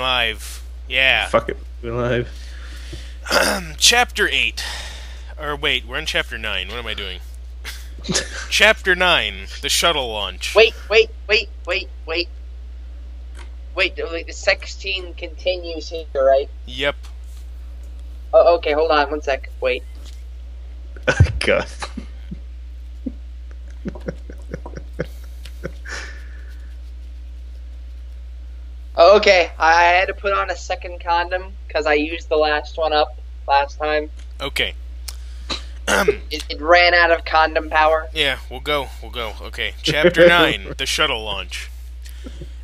Live. Yeah. Fuck it. We're live. Chapter 8. Or wait, we're on Chapter 9. What am I doing? Chapter 9. The shuttle launch. Wait. The 16 continues here, right? Yep. Oh, okay, hold on one sec. Wait. God. Oh, okay, I had to put on a second condom because I used the last one up last time. Okay. It ran out of condom power. Yeah, we'll go. Okay. Chapter 9. The shuttle launch.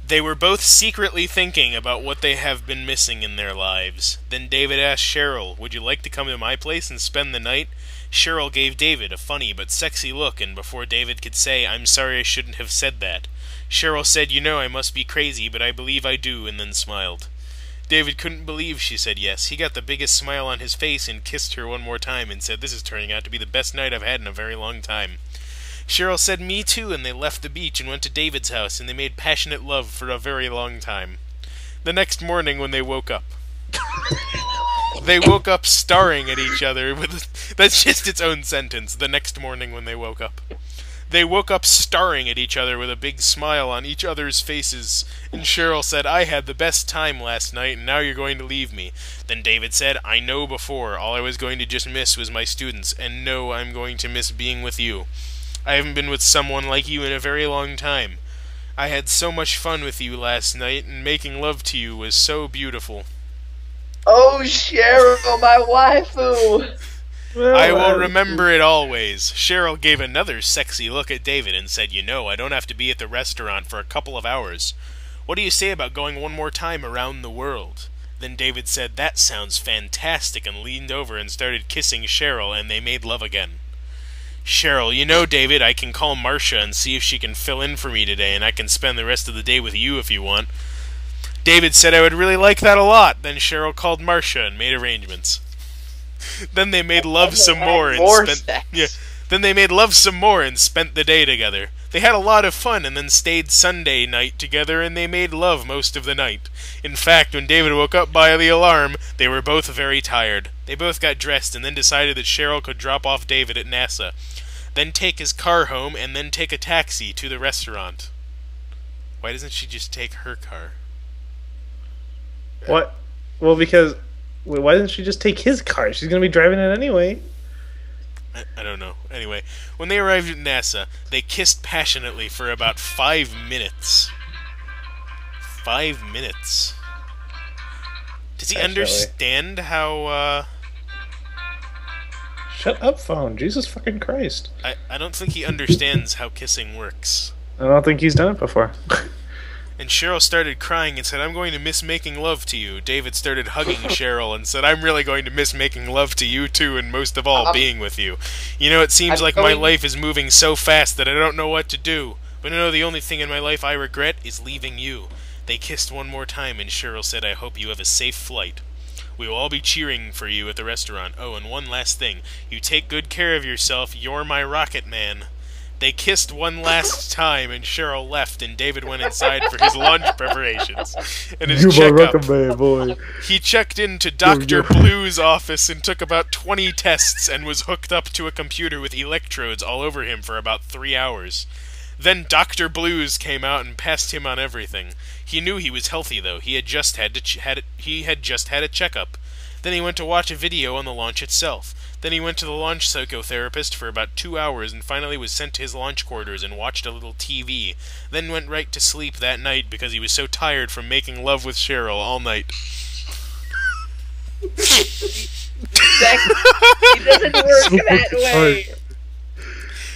They were both secretly thinking about what they have been missing in their lives. Then David asked Cheryl, "Would you like to come to my place and spend the night?" Cheryl gave David a funny but sexy look, and before David could say, "I'm sorry I shouldn't have said that," Cheryl said, "You know I must be crazy, but I believe I do," and then smiled. David couldn't believe she said yes. He got the biggest smile on his face and kissed her one more time and said, "This is turning out to be the best night I've had in a very long time." Cheryl said, "Me too," and they left the beach and went to David's house, and they made passionate love for a very long time. The next morning when they woke up, they woke up staring at each other with... That's just its own sentence. The next morning when they woke up. They woke up staring at each other with a big smile on each other's faces, and Cheryl said, "I had the best time last night, and now you're going to leave me." Then David said, "I know before, all I was going to just miss was my students, and no, I'm going to miss being with you. I haven't been with someone like you in a very long time. I had so much fun with you last night, and making love to you was so beautiful." Oh, Cheryl, my waifu! "I will remember it always." Cheryl gave another sexy look at David and said, "You know, I don't have to be at the restaurant for a couple of hours. What do you say about going one more time around the world?" Then David said, "That sounds fantastic," and leaned over and started kissing Cheryl, and they made love again. Cheryl, "You know, David, I can call Marcia and see if she can fill in for me today, and I can spend the rest of the day with you if you want." David said, "I would really like that a lot." Then Cheryl called Marcia and made arrangements. Then they made love some more and Then they made love some more and spent the day together. They had a lot of fun and then stayed Sunday night together, and they made love most of the night. In fact, when David woke up by the alarm, they were both very tired. They both got dressed and then decided that Cheryl could drop off David at NASA, then take his car home, and then take a taxi to the restaurant. Why doesn't she just take her car? What? Well, because... Why doesn't she just take his car? She's going to be driving it anyway. I don't know. Anyway, when they arrived at NASA, they kissed passionately for about 5 minutes. 5 minutes. Does he understand how, Shut up, phone. Jesus fucking Christ. I don't think he understands how kissing works. I don't think he's done it before. And Cheryl started crying and said, "I'm going to miss making love to you." David started hugging Cheryl and said, "I'm really going to miss making love to you too, and most of all, being with you. You know, it seems like my life is moving so fast that I don't know what to do. But I know the only thing in my life I regret is leaving you." They kissed one more time, and Cheryl said, "I hope you have a safe flight. We will all be cheering for you at the restaurant. Oh, and one last thing. You take good care of yourself. You're my rocket man." They kissed one last time, and Cheryl left, and David went inside for his lunch preparations and his checkup. Man, boy. He checked into Dr. Blue's office and took about 20 tests and was hooked up to a computer with electrodes all over him for about 3 hours. Then Dr. Blues came out and passed him on everything. He knew he was healthy, though. He had just had a checkup. Then he went to watch a video on the launch itself. Then he went to the launch psychotherapist for about 2 hours and finally was sent to his launch quarters and watched a little TV. Then went right to sleep that night because he was so tired from making love with Cheryl all night. He doesn't work that way.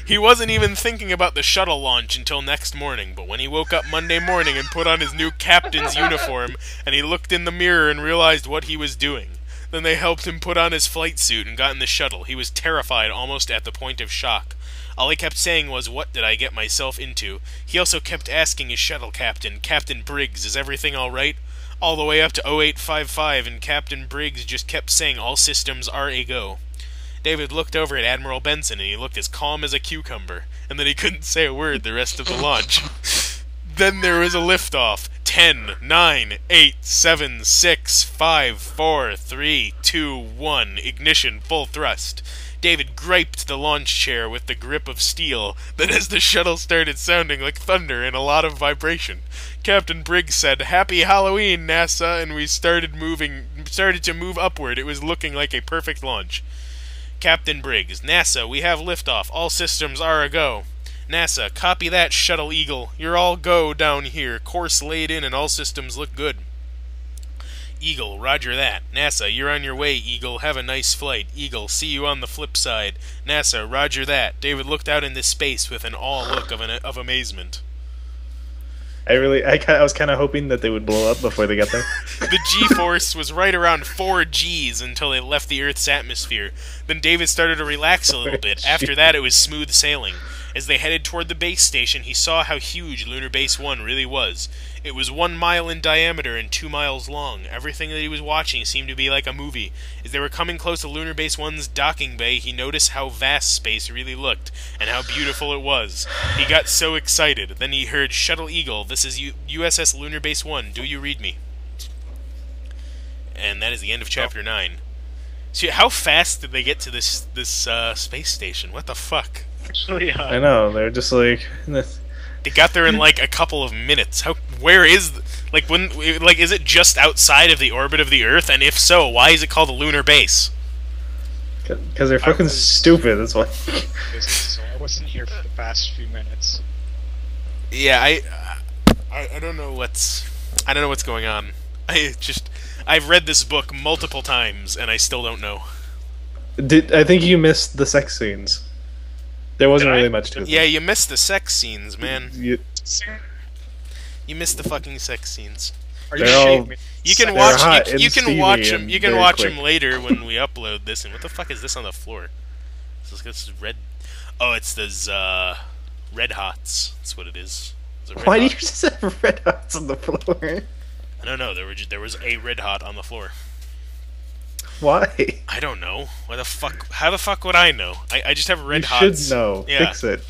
He wasn't even thinking about the shuttle launch until next morning, but when he woke up Monday morning and put on his new captain's uniform, and he looked in the mirror and realized what he was doing. Then they helped him put on his flight suit and got in the shuttle. He was terrified, almost at the point of shock. All he kept saying was, "What did I get myself into?" He also kept asking his shuttle captain, "Captain Briggs, is everything all right?" All the way up to 0855, and Captain Briggs just kept saying, "All systems are a go." David looked over at Admiral Benson, and he looked as calm as a cucumber, and then he couldn't say a word the rest of the launch. Then there was a liftoff. 10, 9, 8, 7, 6, 5, 4, 3, 2, 1. Ignition, full thrust. David griped the launch chair with the grip of steel. Then as the shuttle started sounding like thunder and a lot of vibration, Captain Briggs said, "Happy Halloween, NASA," and we started to move upward. It was looking like a perfect launch. Captain Briggs, NASA, we have liftoff. All systems are a-go. NASA, copy that, Shuttle Eagle. You're all go down here. Course laid in and all systems look good. Eagle, roger that. NASA, you're on your way, Eagle. Have a nice flight. Eagle, see you on the flip side. NASA, roger that. David looked out into space with an awe look of amazement. I was kind of hoping that they would blow up before they got there. The G-force was right around 4 Gs until they left the Earth's atmosphere. Then David started to relax a little bit. After that, it was smooth sailing. As they headed toward the base station, he saw how huge Lunar Base 1 really was. It was 1 mile in diameter and 2 miles long. Everything that he was watching seemed to be like a movie. As they were coming close to Lunar Base 1's docking bay, he noticed how vast space really looked, and how beautiful it was. He got so excited. Then he heard, "Shuttle Eagle, this is USS Lunar Base 1. Do you read me?" And that is the end of Chapter 9. So how fast did they get to this space station? What the fuck? Actually, I know, they're just like... They got there in like a couple of minutes. Where is, is it just outside of the orbit of the Earth? And if so, why is it called a lunar base? Because they're fucking stupid, that's why. So I wasn't here for the past few minutes. Yeah, I don't know what's going on. I've read this book multiple times and I still don't know. I think you missed the sex scenes. There wasn't really much to it. Yeah, you missed the sex scenes, man. You missed the fucking sex scenes. Are you shitting me? You can watch. You can watch them. You can watch them later when we upload this. And what the fuck is this on the floor? This is red. Oh, it's those red hots. That's what it is. Why do you just have red hots on the floor? I don't know. There was a red hot on the floor. Why? I don't know. Why the fuck? How the fuck would I know? I just have red hots. You should know. Yeah. Fix it.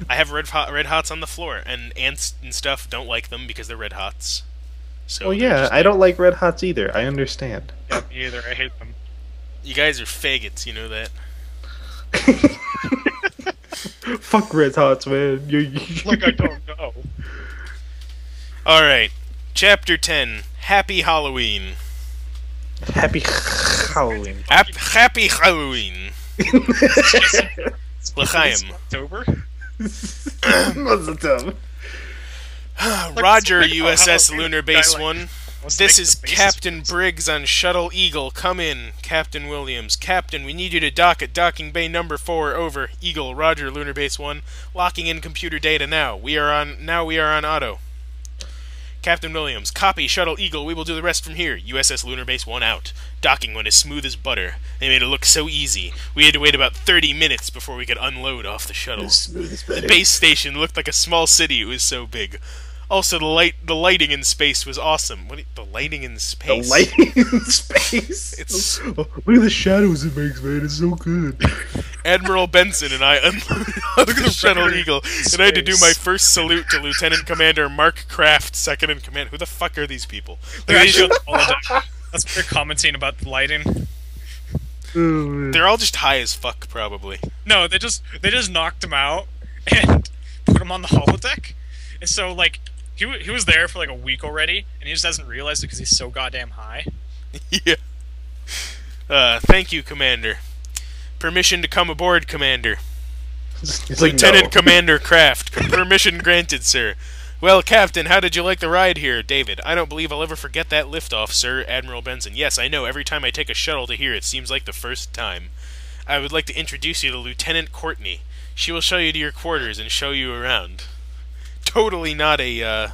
I have red hots on the floor, and ants and stuff don't like them because they're red hots. So well, yeah, I don't like red hots either. I understand. Yeah, me either. I hate them. You guys are faggots, you know that. Fuck red hots, man. Like I don't know. Alright, Chapter 10, Happy Halloween. Happy Halloween. Happy Halloween. L'chaim. October? What's the time? Roger, USS Lunar Base 1. This is Captain Briggs on Shuttle Eagle. Come in, Captain Williams. Captain, we need you to dock at docking bay number 4. Over. Eagle, Roger, Lunar Base 1. Locking in computer data now. We are on auto. Captain Williams, copy, Shuttle Eagle, we will do the rest from here. USS Lunar Base 1 out. Docking went as smooth as butter. They made it look so easy. We had to wait about 30 minutes before we could unload off the shuttle. The base station looked like a small city, it was so big. Also, the lighting in space was awesome. The lighting in space? The lighting in space? Look at the shadows it makes, man. It's so good. Admiral Benson and I unloaded on the Shuttle Eagle, and I had to do my first salute to Lieutenant Commander Mark Kraft, second in command. Who the fuck are these people? That's what they're commenting about the lighting. They're all just high as fuck, probably. No, they just knocked him out and put him on the holodeck. And so, like, he was there for like a week already, and he just hasn't realized it because he's so goddamn high. Yeah. Thank you, Commander. Permission to come aboard, Commander. Lieutenant like, no. Commander Kraft. Permission granted, sir. Well, Captain, how did you like the ride here? David, I don't believe I'll ever forget that liftoff, sir. Admiral Benson. Yes, I know. Every time I take a shuttle to here, it seems like the first time. I would like to introduce you to Lieutenant Courtney. She will show you to your quarters and show you around. Totally not a,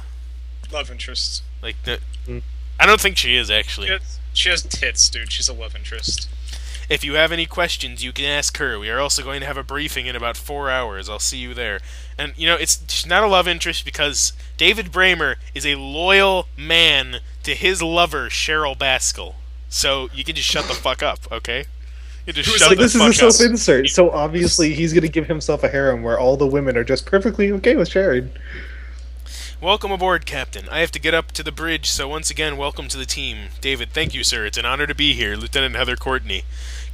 Love interest. like, I don't think she is, actually. She has tits, dude. She's a love interest. If you have any questions, you can ask her. We are also going to have a briefing in about 4 hours. I'll see you there. And, you know, she's not a love interest because David Bramer is a loyal man to his lover, Cheryl Baskell. So you can just shut the fuck up, okay? You just shut the this fuck is a up. self-insert, so obviously he's going to give himself a harem where all the women are just perfectly okay with sharing. Welcome aboard, Captain. I have to get up to the bridge, so once again, welcome to the team. David, thank you, sir. It's an honor to be here. Lieutenant Heather Courtney.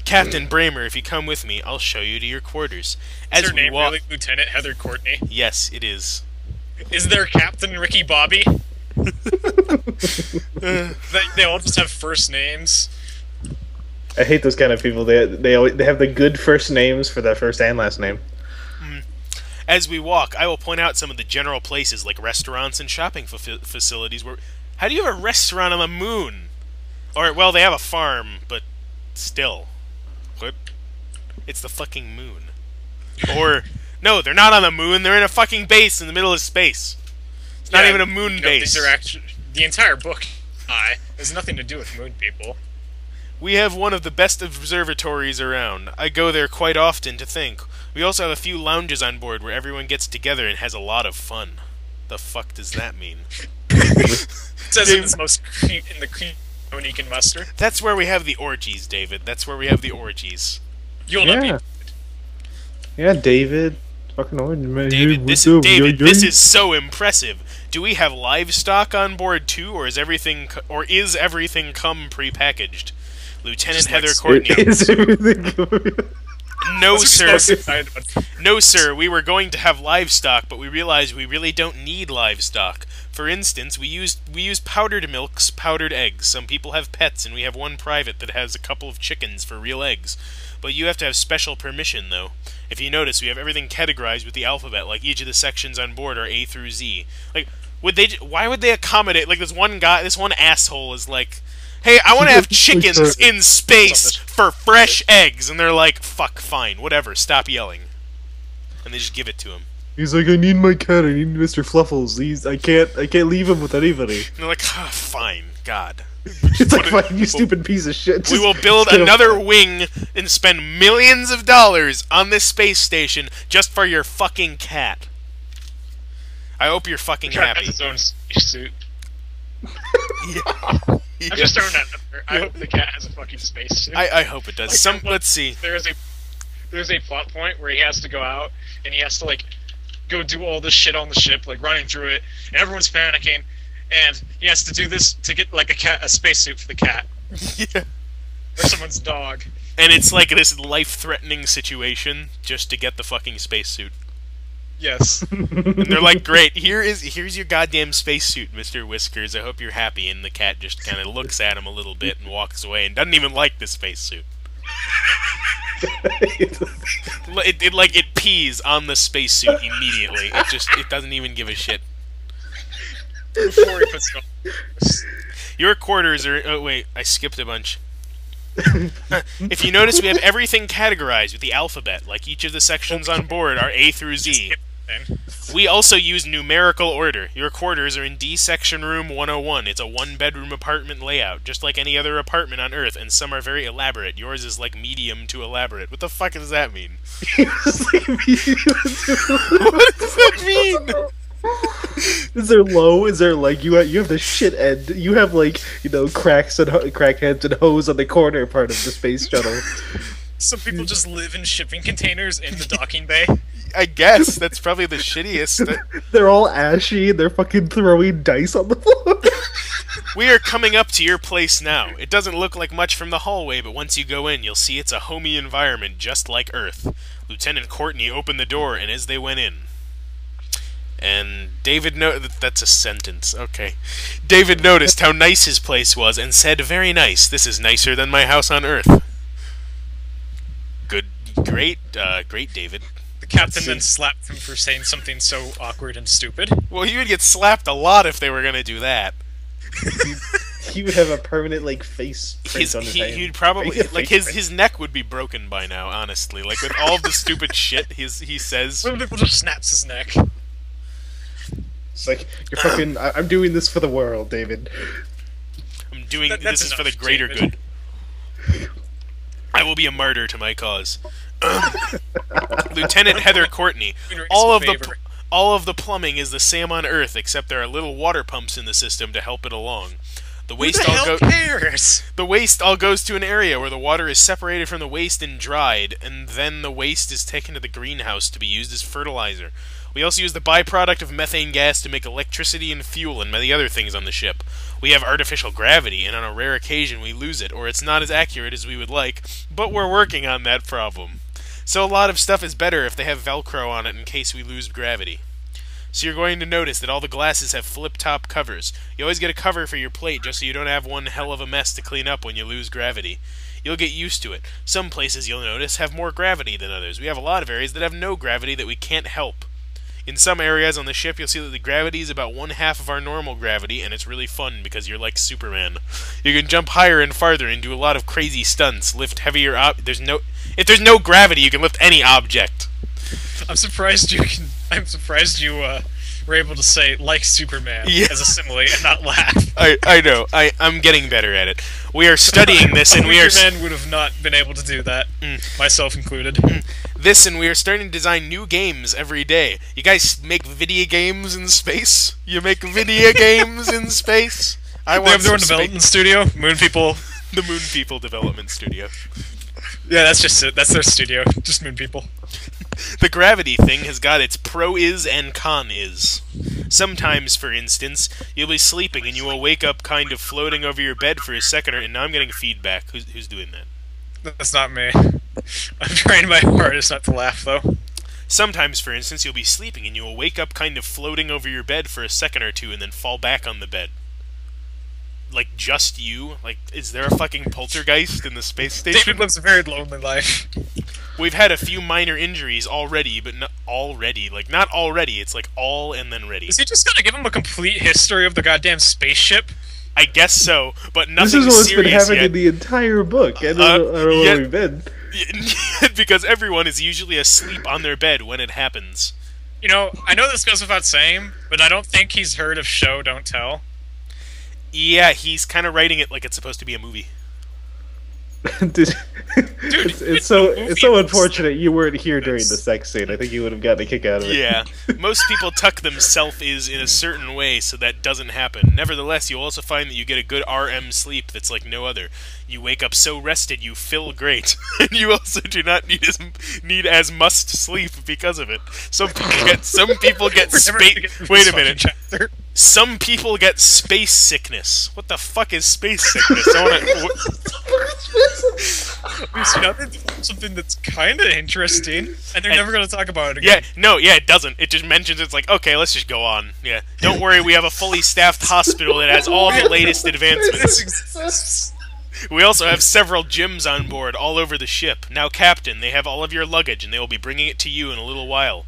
Captain Bramer, if you come with me, I'll show you to your quarters. Is her name really Lieutenant Heather Courtney? Yes, it is. Is there Captain Ricky Bobby? They all just have first names. I hate those kind of people. They have the good first names for their first and last name. As we walk, I will point out some of the general places like restaurants and shopping facilities where... How do you have a restaurant on the moon? Or, well, they have a farm, but still. What? It's the fucking moon. Or, no, they're not on the moon, they're in a fucking base in the middle of space. It's not even a moon base. These are actually... The entire book has nothing to do with moon people. We have one of the best observatories around. I go there quite often to think. We also have a few lounges on board where everyone gets together and has a lot of fun. The fuck does that mean? It says in the cream you can muster. That's where we have the orgies, David. That's where we have the orgies. You'll not be... Yeah, David. Fucking orange man. David, this is so impressive. Do we have livestock on board too, or is everything come prepackaged? Lieutenant Heather Courtney. Is everything No, sir. No, sir. We were going to have livestock, but we realized we really don't need livestock. For instance, we use powdered milks, powdered eggs. Some people have pets, and we have one private that has a couple of chickens for real eggs. But you have to have special permission, though. If you notice, we have everything categorized with the alphabet, like each of the sections on board are A through Z. Like, why would they accommodate, like, this one asshole is like, hey, I want to have chickens in space for fresh eggs. And they're like, fuck, fine, whatever, stop yelling. And they just give it to him. He's like, I need my cat, I need Mr. Fluffles. I can't leave him with anybody. And they're like, oh, fine, God. It's like, fine, you stupid piece of shit. We will build another wing and spend millions of dollars on this space station just for your fucking cat. I hope you're fucking happy. The cat has its own suit. Yeah. I'm just throwing that out there. I hope the cat has a fucking spacesuit. I hope it does. Like, Let's see. There's a plot point where he has to go out and he has to like go do all this shit on the ship, like running through it, and everyone's panicking, and he has to do this to get like a spacesuit for the cat. Yeah. Or someone's dog. And it's like this life-threatening situation just to get the fucking spacesuit. Yes. And they're like, great, here's your goddamn spacesuit, Mr. Whiskers. I hope you're happy. And the cat just kind of looks at him a little bit and walks away and doesn't even like the spacesuit. It pees on the spacesuit immediately. It doesn't even give a shit. Before he puts it on. Your quarters are... Oh, wait, I skipped a bunch. If you notice, we have everything categorized with the alphabet, like each of the sections on board are A through Z. We also use numerical order. Your quarters are in D section room 101. It's a one-bedroom apartment layout, just like any other apartment on Earth, and some are very elaborate. Yours is like medium to elaborate. What the fuck does that mean? What does that mean? Is there low? Is there like you have the shit end? You have like cracks and crackheads and hoes on the corner part of the space shuttle. Some people just live in shipping containers in the docking bay. I guess that's probably the shittiest. They're all ashy and they're fucking throwing dice on the floor. We are coming up to your place now. It doesn't look like much from the hallway, but once you go in, you'll see it's a homey environment just like Earth. Lieutenant Courtney opened the door, and as they went in... And David that's a sentence, okay. David noticed how nice his place was and said, very nice, this is nicer than my house on Earth. Great, David. The captain then slapped him for saying something so awkward and stupid. Well, he would get slapped a lot if they were going to do that. He would have a permanent, like, face print on his hand. He'd probably, like, his neck would be broken by now, honestly. Like, with all the stupid shit he says. Some people just snaps his neck. It's like, you're fucking, I'm doing this for the world, David. I'm doing, this is for the greater good. I will be a martyr to my cause. Lieutenant Heather Courtney, all of the plumbing is the same on Earth, except there are little water pumps in the system to help it along. The waste all goes to an area where the water is separated from the waste and dried, and then the waste is taken to the greenhouse to be used as fertilizer. We also use the byproduct of methane gas to make electricity and fuel and many other things on the ship. We have artificial gravity, and on a rare occasion we lose it, or it's not as accurate as we would like, but we're working on that problem. So a lot of stuff is better if they have Velcro on it in case we lose gravity. So you're going to notice that all the glasses have flip-top covers. You always get a cover for your plate just so you don't have one hell of a mess to clean up when you lose gravity. You'll get used to it. Some places, you'll notice, have more gravity than others. We have a lot of areas that have no gravity that we can't help. In some areas on the ship, you'll see that the gravity is about 1/2 of our normal gravity, and it's really fun because you're like Superman. You can jump higher and farther and do a lot of crazy stunts, lift heavier If there's no gravity, you can lift any object. I'm surprised you were able to say like Superman as a simile and not laugh. I know. I'm getting better at it. We are studying this, and we are. Superman would have not been able to do that, myself included. We are starting to design new games every day. You guys make video games in space? You make video games in space? They have their own development studio, Moon People. The Moon People Development Studio. Yeah, that's just it. That's their studio. Just Moon People. The gravity thing has got its pro-is and con-is. Sometimes, for instance, you'll be sleeping and you will wake up kind of floating over your bed for a second, and now I'm getting feedback. Who's doing that? That's not me. I'm trying my hardest not to laugh, though. Sometimes, for instance, you'll be sleeping and you will wake up kind of floating over your bed for a second or two and then fall back on the bed. Like, just you? Like, is there a fucking poltergeist in the space station? David lives a very lonely life. We've had a few minor injuries already, but not already. Like, not already, it's like all and then ready. Is he just gonna give him a complete history of the goddamn spaceship? I guess so, but nothing serious This is what's been happening yet. in the entire book. I don't know where we've been. Because everyone is usually asleep on their bed when it happens. You know, I know this goes without saying, but I don't think he's heard of Show Don't Tell. Yeah, he's kind of writing it like it's supposed to be a movie. Dude, it's so unfortunate you weren't here during the sex scene. I think you would have gotten a kick out of it. Yeah, most people tuck themselves in a certain way so that doesn't happen. Nevertheless, you'll also find that you get a good RM sleep that's like no other. You wake up so rested you feel great, and you also do not need as must sleep because of it. Some people get space. Wait a minute. Some people get space sickness. What the fuck is space sickness? Something that's kind of interesting, and they're never going to talk about it again. It doesn't. It just mentions it's like, okay, let's just go on. Yeah, don't worry, we have a fully staffed hospital that has all the latest advancements. We also have several gyms on board all over the ship. Now, Captain, they have all of your luggage, and they will be bringing it to you in a little while.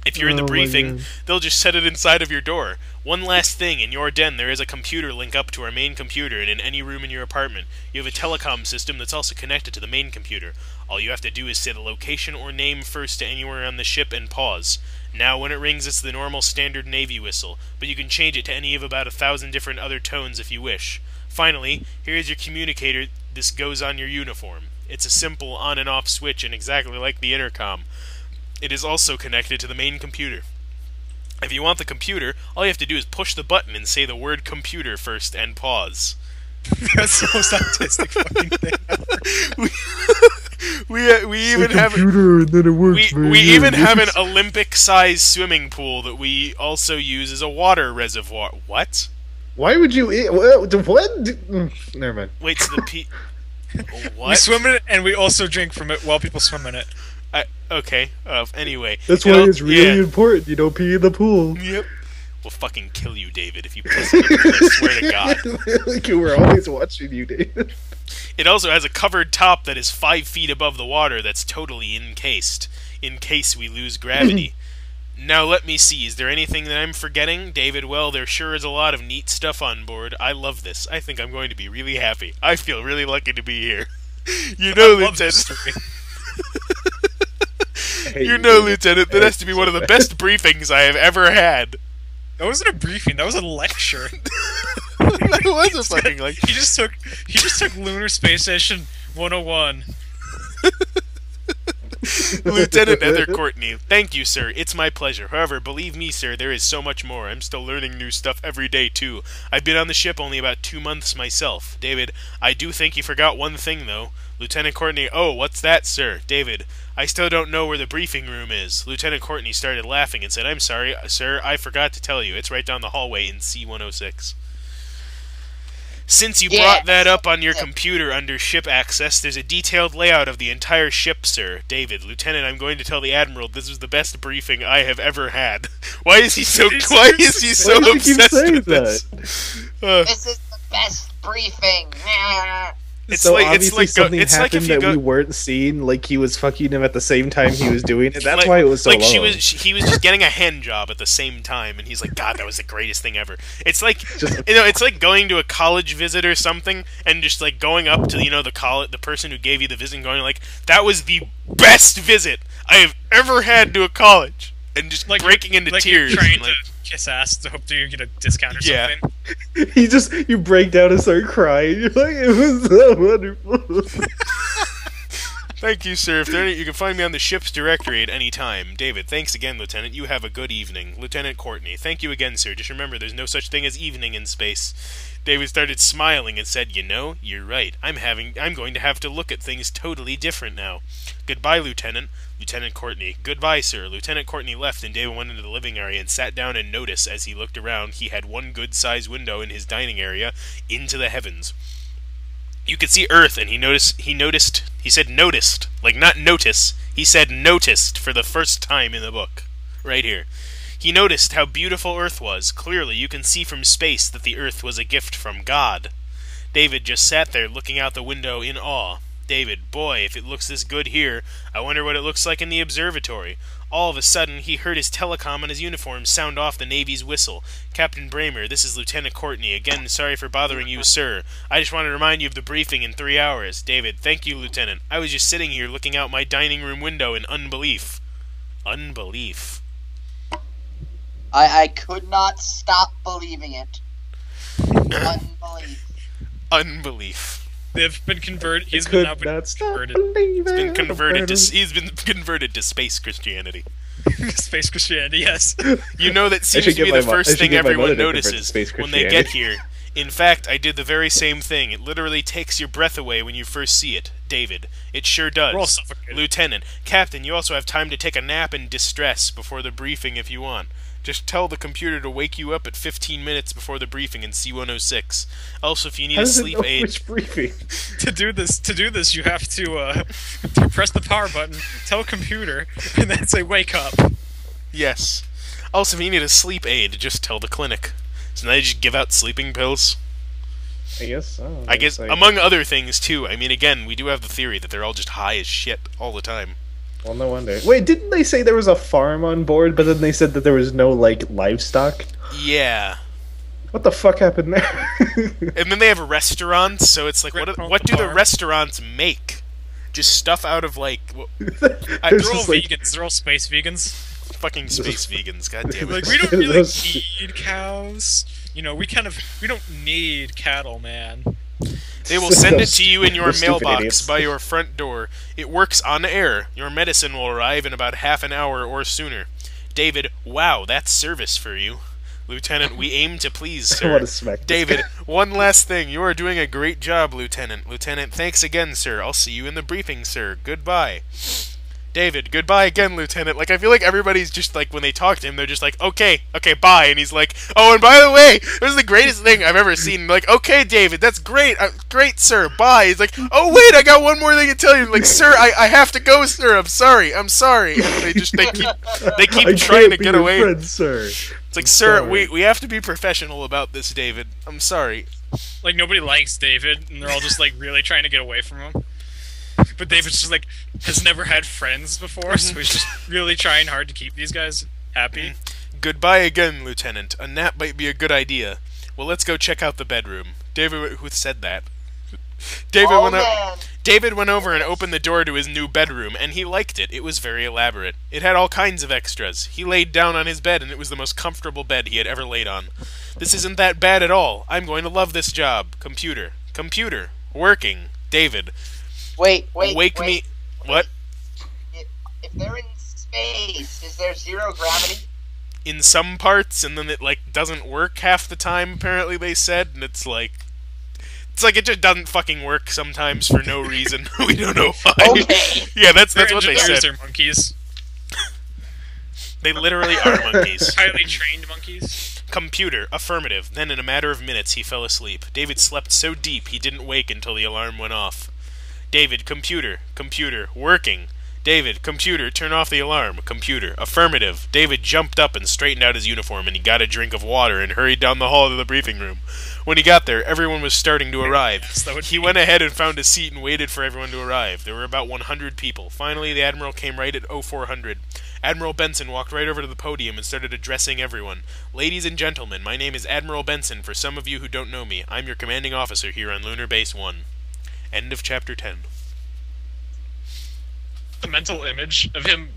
If you're in the briefing, they'll just set it inside of your door. One last thing, in your den there is a computer link up to our main computer, and in any room in your apartment, you have a telecom system that's also connected to the main computer. All you have to do is say the location or name first to anywhere on the ship and pause. Now when it rings, it's the normal standard Navy whistle, but you can change it to any of about 1,000 different other tones if you wish. Finally, here is your communicator. This goes on your uniform. It's a simple on and off switch and exactly like the intercom. It is also connected to the main computer. If you want the computer, all you have to do is push the button and say the word computer first and pause. That's the most autistic fucking thing ever. We even have computer and then it works. We even have an Olympic-sized swimming pool that we also use as a water reservoir. What? Why would you? What? Never mind. Wait, so what? We swim in it, and we also drink from it while people swim in it. Okay. Anyway, that's why it's really important you don't pee in the pool. Yep. We'll fucking kill you, David, if you piss in the pool. I swear to God. Like we're always watching you, David. It also has a covered top that is 5 feet above the water that's totally encased, in case we lose gravity. Now let me see, is there anything that I'm forgetting? David, well, there sure is a lot of neat stuff on board. I love this. I think I'm going to be really happy. I feel really lucky to be here. You know, Lieutenant. You know, Lieutenant, that has to be one of the best briefings I have ever had. That wasn't a briefing, that was a lecture. That was a fucking lecture. He just took Lunar Space Station 101. Lieutenant Heather Courtney, thank you, sir. It's my pleasure. However, believe me, sir, there is so much more. I'm still learning new stuff every day, too. I've been on the ship only about 2 months myself. David, I do think you forgot one thing, though. Lieutenant Courtney, oh, what's that, sir? David, I still don't know where the briefing room is. Lieutenant Courtney started laughing and said, I'm sorry, sir, I forgot to tell you. It's right down the hallway in C-106. Since you brought that up on your computer under ship access, there's a detailed layout of the entire ship, sir. David, Lieutenant, I'm going to tell the Admiral this was the best briefing I have ever had. Why is he so obsessed with this? This is the best briefing. Obviously something happened that we weren't seeing, like he was fucking him at the same time he was doing it. That's why it was so long. He was just getting a hand job at the same time, and he's like, God, that was the greatest thing ever. It's like, it's like going to a college visit or something, and just like going up to, the person who gave you the visit and going like, that was the best visit I have ever had to a college. And just breaking into tears. You're trying to kiss ass to hope you get a discount or something. You break down and start crying. You're like, it was so wonderful. Thank you, sir. You can find me on the ship's directory at any time. David, thanks again, Lieutenant. You have a good evening. Lieutenant Courtney, thank you again, sir. Just remember, there's no such thing as evening in space. David started smiling and said, you're right. I'm going to have to look at things totally different now. Goodbye, Lieutenant. Lieutenant Courtney, goodbye, sir. Lieutenant Courtney left, and David went into the living area and sat down and noticed, as he looked around, he had one good-sized window in his dining area into the heavens. You could see Earth, and he said noticed, like not notice, he said noticed for the first time in the book. Right here. He noticed how beautiful Earth was. Clearly, you can see from space that the Earth was a gift from God. David just sat there looking out the window in awe. David, boy, if it looks this good here, I wonder what it looks like in the observatory. All of a sudden, he heard his telecom on his uniform sound off the Navy's whistle. Captain Bramer, this is Lieutenant Courtney. Again, sorry for bothering you, sir. I just want to remind you of the briefing in 3 hours. David, thank you, Lieutenant. I was just sitting here looking out my dining room window in unbelief. Unbelief. I could not stop believing it. Unbelief. Unbelief. They've been converted. He's been converted. He's been converted to space Christianity. Space Christianity, yes. You know that seems to be the first thing everyone notices when they get here. In fact, I did the very same thing. It literally takes your breath away when you first see it. David, it sure does. We're all suffocated. Lieutenant, Captain, you also have time to take a nap in distress before the briefing if you want. Just tell the computer to wake you up at 15 minutes before the briefing in C-106. Also, if you need a sleep aid... Which briefing? To do this, you have to press the power button, tell computer, and then say wake up. Yes. Also, if you need a sleep aid, just tell the clinic. So now they just give out sleeping pills. I guess so. I guess, among other things, too. I mean, again, we do have the theory that they're all just high as shit all the time. Well, no wonder. Wait, didn't they say there was a farm on board, but then they said that there was no, livestock? Yeah. What the fuck happened there? And then they have restaurants, so it's like, what do the restaurants make? Just stuff out of, they're all vegans. They're all space vegans. Fucking space vegans, goddammit. Like, we don't really need cows. We don't need cattle, man. They will send it to you in your mailbox by your front door. It works on air. Your medicine will arrive in about half an hour or sooner. David, wow, that's service for you. Lieutenant, we aim to please, sir. David, one last thing. You are doing a great job, Lieutenant. Lieutenant, thanks again, sir. I'll see you in the briefing, sir. Goodbye. David, goodbye again, Lieutenant. I feel like everybody's just when they talk to him, they're just like, okay, bye. And he's like, oh, and by the way, this is the greatest thing I've ever seen. Okay, David, that's great. Great, sir, bye. He's like, oh, wait, I got one more thing to tell you. Sir, I have to go, sir. I'm sorry. And they keep trying to get away. Friend, sir. It's like, sir, we have to be professional about this, David. I'm sorry. Nobody likes David, and they're all just, really trying to get away from him. But David's just, has never had friends before, so he's just really trying hard to keep these guys happy. Goodbye again, Lieutenant. A nap might be a good idea. Well, let's go check out the bedroom. David, who said that? David went over and opened the door to his new bedroom, and he liked it. It was very elaborate. It had all kinds of extras. He laid down on his bed, and it was the most comfortable bed he had ever laid on. This isn't that bad at all. I'm going to love this job. Computer. Working. David. Wait. Wake me. What? They're in space. Is there zero gravity? In some parts, and then it like doesn't work half the time. Apparently, they said, and it's like it just doesn't fucking work sometimes for no reason. We don't know why. Okay. Yeah, that's what they said. They're monkeys. They literally are monkeys. Highly trained monkeys. Computer, affirmative. Then in a matter of minutes he fell asleep. David slept so deep he didn't wake until the alarm went off. David, computer, working. David, computer, turn off the alarm. Computer, affirmative. David jumped up and straightened out his uniform, and he got a drink of water and hurried down the hall to the briefing room. When he got there, everyone was starting to arrive. Yes, He went ahead and found a seat and waited for everyone to arrive. There were about 100 people. Finally, the Admiral came right at 0400. Admiral Benson walked right over to the podium and started addressing everyone. Ladies and gentlemen, my name is Admiral Benson. For some of you who don't know me, I'm your commanding officer here on Lunar Base 1. End of Chapter 10. The mental image of him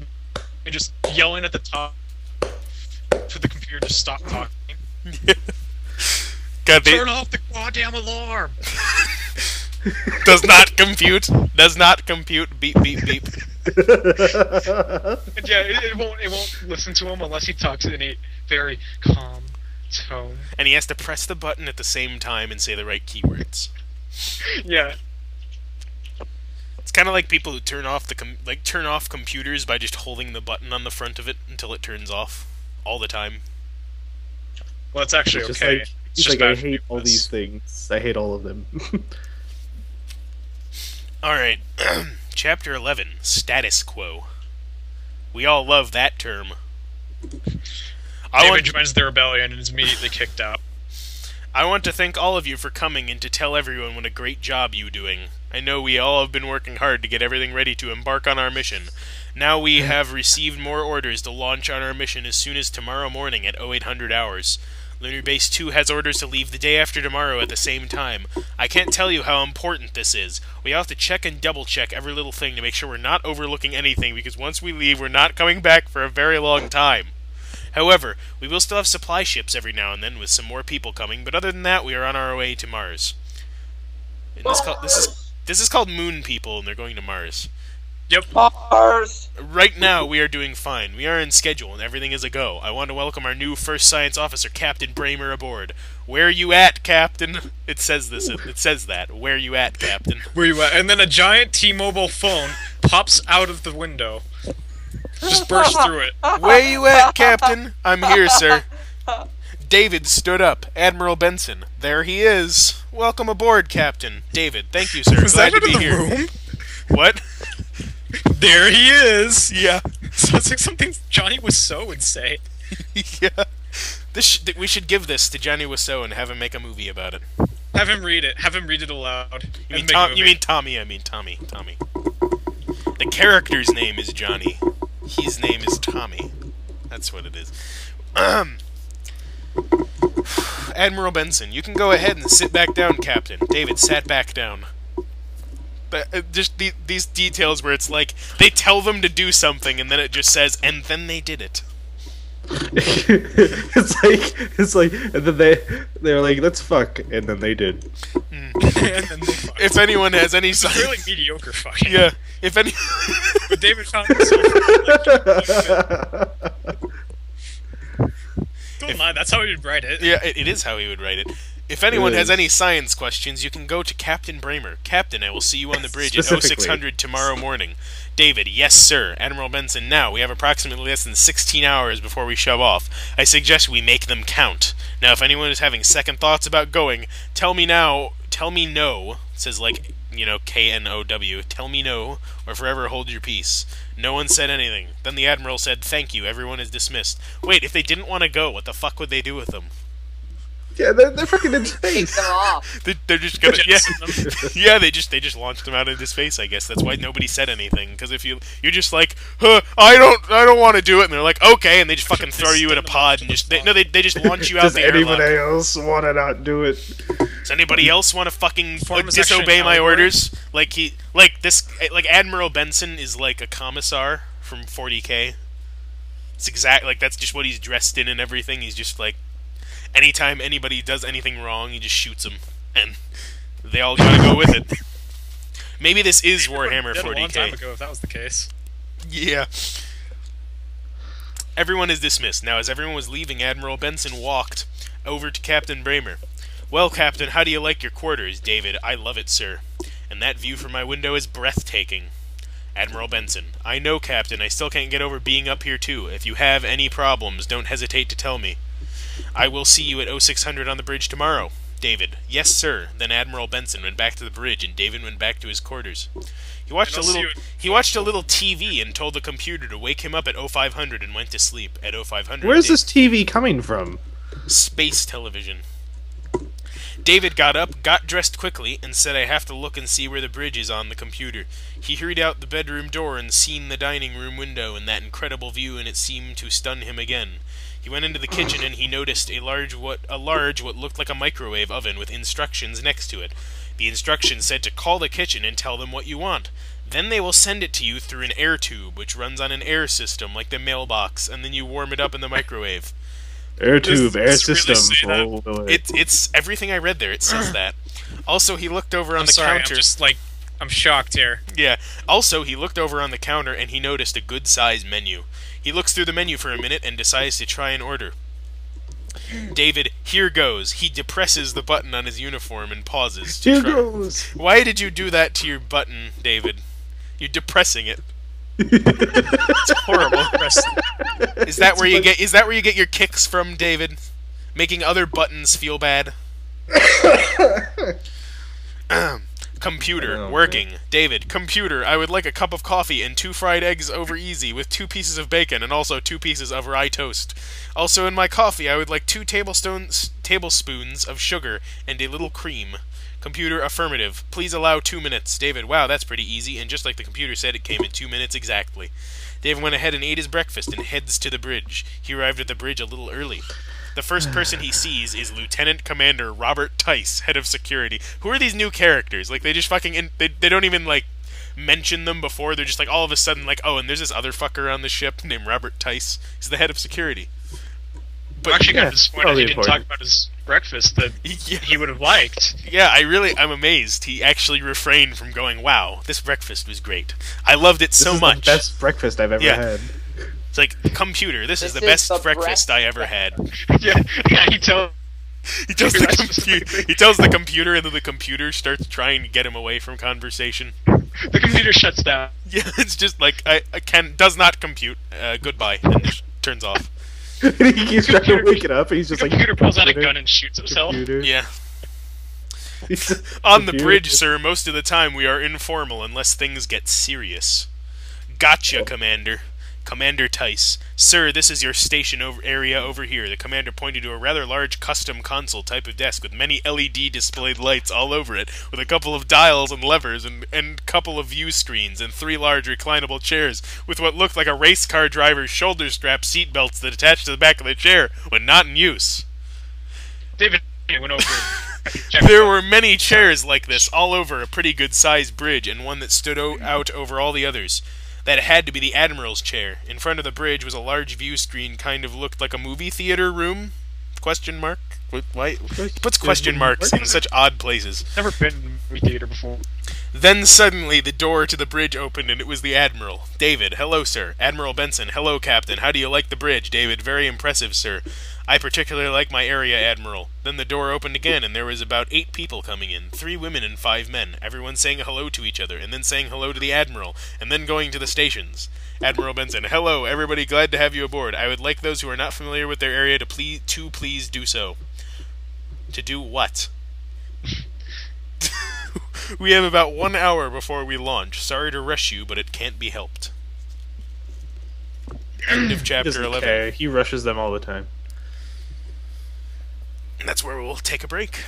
just yelling at the top for the computer to stop talking. God, Turn off the goddamn alarm! Does not compute. Does not compute. Beep, beep, beep. And yeah, it won't listen to him unless he talks in a very calm tone. And he has to press the button at the same time and say the right keywords. Yeah. It's kind of like people who turn off turn off computers by just holding the button on the front of it until it turns off all the time. Well, it's actually It's just okay. like, It's he's just like, I bad for hate all business. these things. I hate all of them. Alright, Chapter 11, Status Quo. We all love that term. David joins the rebellion and is immediately kicked out. I want to thank all of you for coming and to tell everyone what a great job you're doing. I know we all have been working hard to get everything ready to embark on our mission. Now we have received more orders to launch on our mission as soon as tomorrow morning at 0800 hours. Lunar Base 2 has orders to leave the day after tomorrow at the same time. I can't tell you how important this is. We have to check and double-check every little thing to make sure we're not overlooking anything, because once we leave, we're not coming back for a very long time. However, we will still have supply ships every now and then with some more people coming, but other than that, we are on our way to Mars. And this is called Moon People, and they're going to Mars. Yep. Mars. Right now, we are doing fine. We are in schedule, and everything is a go. I want to welcome our new first science officer, Captain Bramer, aboard. Where you at, Captain? It says this. It says that. Where you at, Captain? Where you at? And then a giant T-Mobile phone pops out of the window. Just bursts through it. Where you at, Captain? I'm here, sir. David stood up. Admiral Benson. There he is. Welcome aboard, Captain. David, thank you, sir. Was Glad that to be in the here. room? What? There he is! Yeah. Sounds like something Johnny Wiseau would say. Yeah. We should give this to Johnny Wiseau and have him make a movie about it. Have him read it. Have him read it aloud. You mean Tommy? I mean Tommy. Tommy. The character's name is Johnny. His name is Tommy. That's what it is. Admiral Benson, you can go ahead and sit back down, Captain. David sat back down. But just these details where it's like they tell them to do something and then it just says, and then they did it. it's like, and then they're like, let's fuck, and then they did. And then they fucked. If anyone has any It's signs, really mediocre fucking. yeah. If any, But David found himself don't lie, that's how he would write it. yeah, it is how he would write it. If anyone has any science questions, you can go to Captain Bramer. Captain, I will see you on the bridge at 0600 tomorrow morning. David, yes, sir. Admiral Benson, now, we have approximately less than 16 hours before we shove off. I suggest we make them count. Now, if anyone is having second thoughts about going, tell me no. It says, like, you know, K-N-O-W. Tell me no, or forever hold your peace. No one said anything. Then the Admiral said, thank you, everyone is dismissed. Wait, if they didn't want to go, what the fuck would they do with them? Yeah, they're fucking in Take space. them off. They're just gonna, yeah, Jettison them. yeah. They just launched them out into space. I guess that's why nobody said anything. Because if you're just like, huh, I don't want to do it, and they're like, okay, and they just fucking throw you in a pod and just they just launch you out Does the anybody airlock. else want to not do it? Does anybody else want to fucking Form is actually disobey an my allegory. orders? Like Admiral Benson is like a commissar from 40K. It's like that's just what he's dressed in and everything. He's just like, anytime anybody does anything wrong, he just shoots them, and they all gotta go with it. Maybe this is Warhammer Dead a long time 40K. ago, if that was the case. Yeah. Everyone is dismissed. Now, as everyone was leaving, Admiral Benson walked over to Captain Bramer. Well, Captain, how do you like your quarters? David, I love it, sir. And that view from my window is breathtaking. Admiral Benson, I know, Captain. I still can't get over being up here, too. If you have any problems, don't hesitate to tell me. I will see you at 0600 on the bridge tomorrow. David, yes, sir. Then Admiral Benson went back to the bridge, and David went back to his quarters. He watched a little TV and told the computer to wake him up at 0500 and went to sleep. At 0500... Where's this TV coming from? Space television. David got up, got dressed quickly, and said, I have to look and see where the bridge is on the computer. He hurried out the bedroom door and seen the dining room window and that incredible view, and it seemed to stun him again. He went into the kitchen and he noticed a large what looked like a microwave oven with instructions next to it. The instructions said to call the kitchen and tell them what you want. Then they will send it to you through an air tube, which runs on an air system like the mailbox, and then you warm it up in the microwave. Air tube, air system. It's everything I read there. It says that. Also, he looked over on the counter. I'm shocked here. Yeah. Also, he looked over on the counter and he noticed a good-sized menu. He looks through the menu for a minute and decides to try an order. David, here goes. He depresses the button on his uniform and pauses. Here goes. Why did you do that to your button, David? You're depressing it. It's horrible. Is that where you get your kicks from, David? Making other buttons feel bad? Computer, working. David, computer, I would like a cup of coffee and 2 fried eggs over easy with 2 pieces of bacon and also 2 pieces of rye toast. Also in my coffee, I would like 2 tablespoons of sugar and a little cream. Computer, affirmative. Please allow 2 minutes. David, wow, that's pretty easy, and just like the computer said, it came in 2 minutes exactly. David went ahead and ate his breakfast and heads to the bridge. He arrived at the bridge a little early. The first person he sees is Lieutenant Commander Robert Tice, head of security. Who are these new characters? Like, they just fucking... They don't even, like, mention them before. They're just like, all of a sudden, like, oh, and there's this other fucker on the ship named Robert Tice. He's the head of security. But, I'm actually kind of disappointed he didn't talk about his breakfast that he would have liked. Yeah, I'm amazed. He actually refrained from going, wow, this breakfast was great. I loved it so much. This is the best breakfast I've ever had. It's like, computer, this is the best breakfast I ever had. Yeah, he tells the computer, and then the computer starts trying to get him away from conversation. The computer shuts down. Yeah, it's just like, does not compute, goodbye, and just turns off. He keeps trying to wake it up, and he's just the computer pulls out a gun and shoots himself. Yeah. On the bridge, sir, most of the time we are informal unless things get serious. Gotcha, Commander. Commander Tice. Sir, this is your station area over here. The commander pointed to a rather large custom console type of desk with many LED displayed lights all over it, with a couple of dials and levers and couple of view screens and 3 large reclinable chairs with what looked like a race car driver's shoulder strap seat belts that attached to the back of the chair when not in use. David went over. There were many chairs like this all over a pretty good-sized bridge, and one that stood out over all the others. That had to be the Admiral's chair. In front of the bridge was a large view screen, kind of looked like a movie theater room? Question mark? Why? He puts question marks in such odd places. Never been in a movie theater before. Then suddenly the door to the bridge opened and it was the Admiral. David, hello, sir. Admiral Benson, hello, Captain. How do you like the bridge? David, very impressive, sir. I particularly like my area, Admiral. Then the door opened again, and there was about 8 people coming in, 3 women and 5 men, everyone saying hello to each other, and then saying hello to the Admiral, and then going to the stations. Admiral Benson, hello, everybody, glad to have you aboard. I would like those who are not familiar with their area to please do so. To do what? We have about 1 hour before we launch. Sorry to rush you, but it can't be helped. End of chapter 11. Care. He rushes them all the time. And that's where we'll take a break.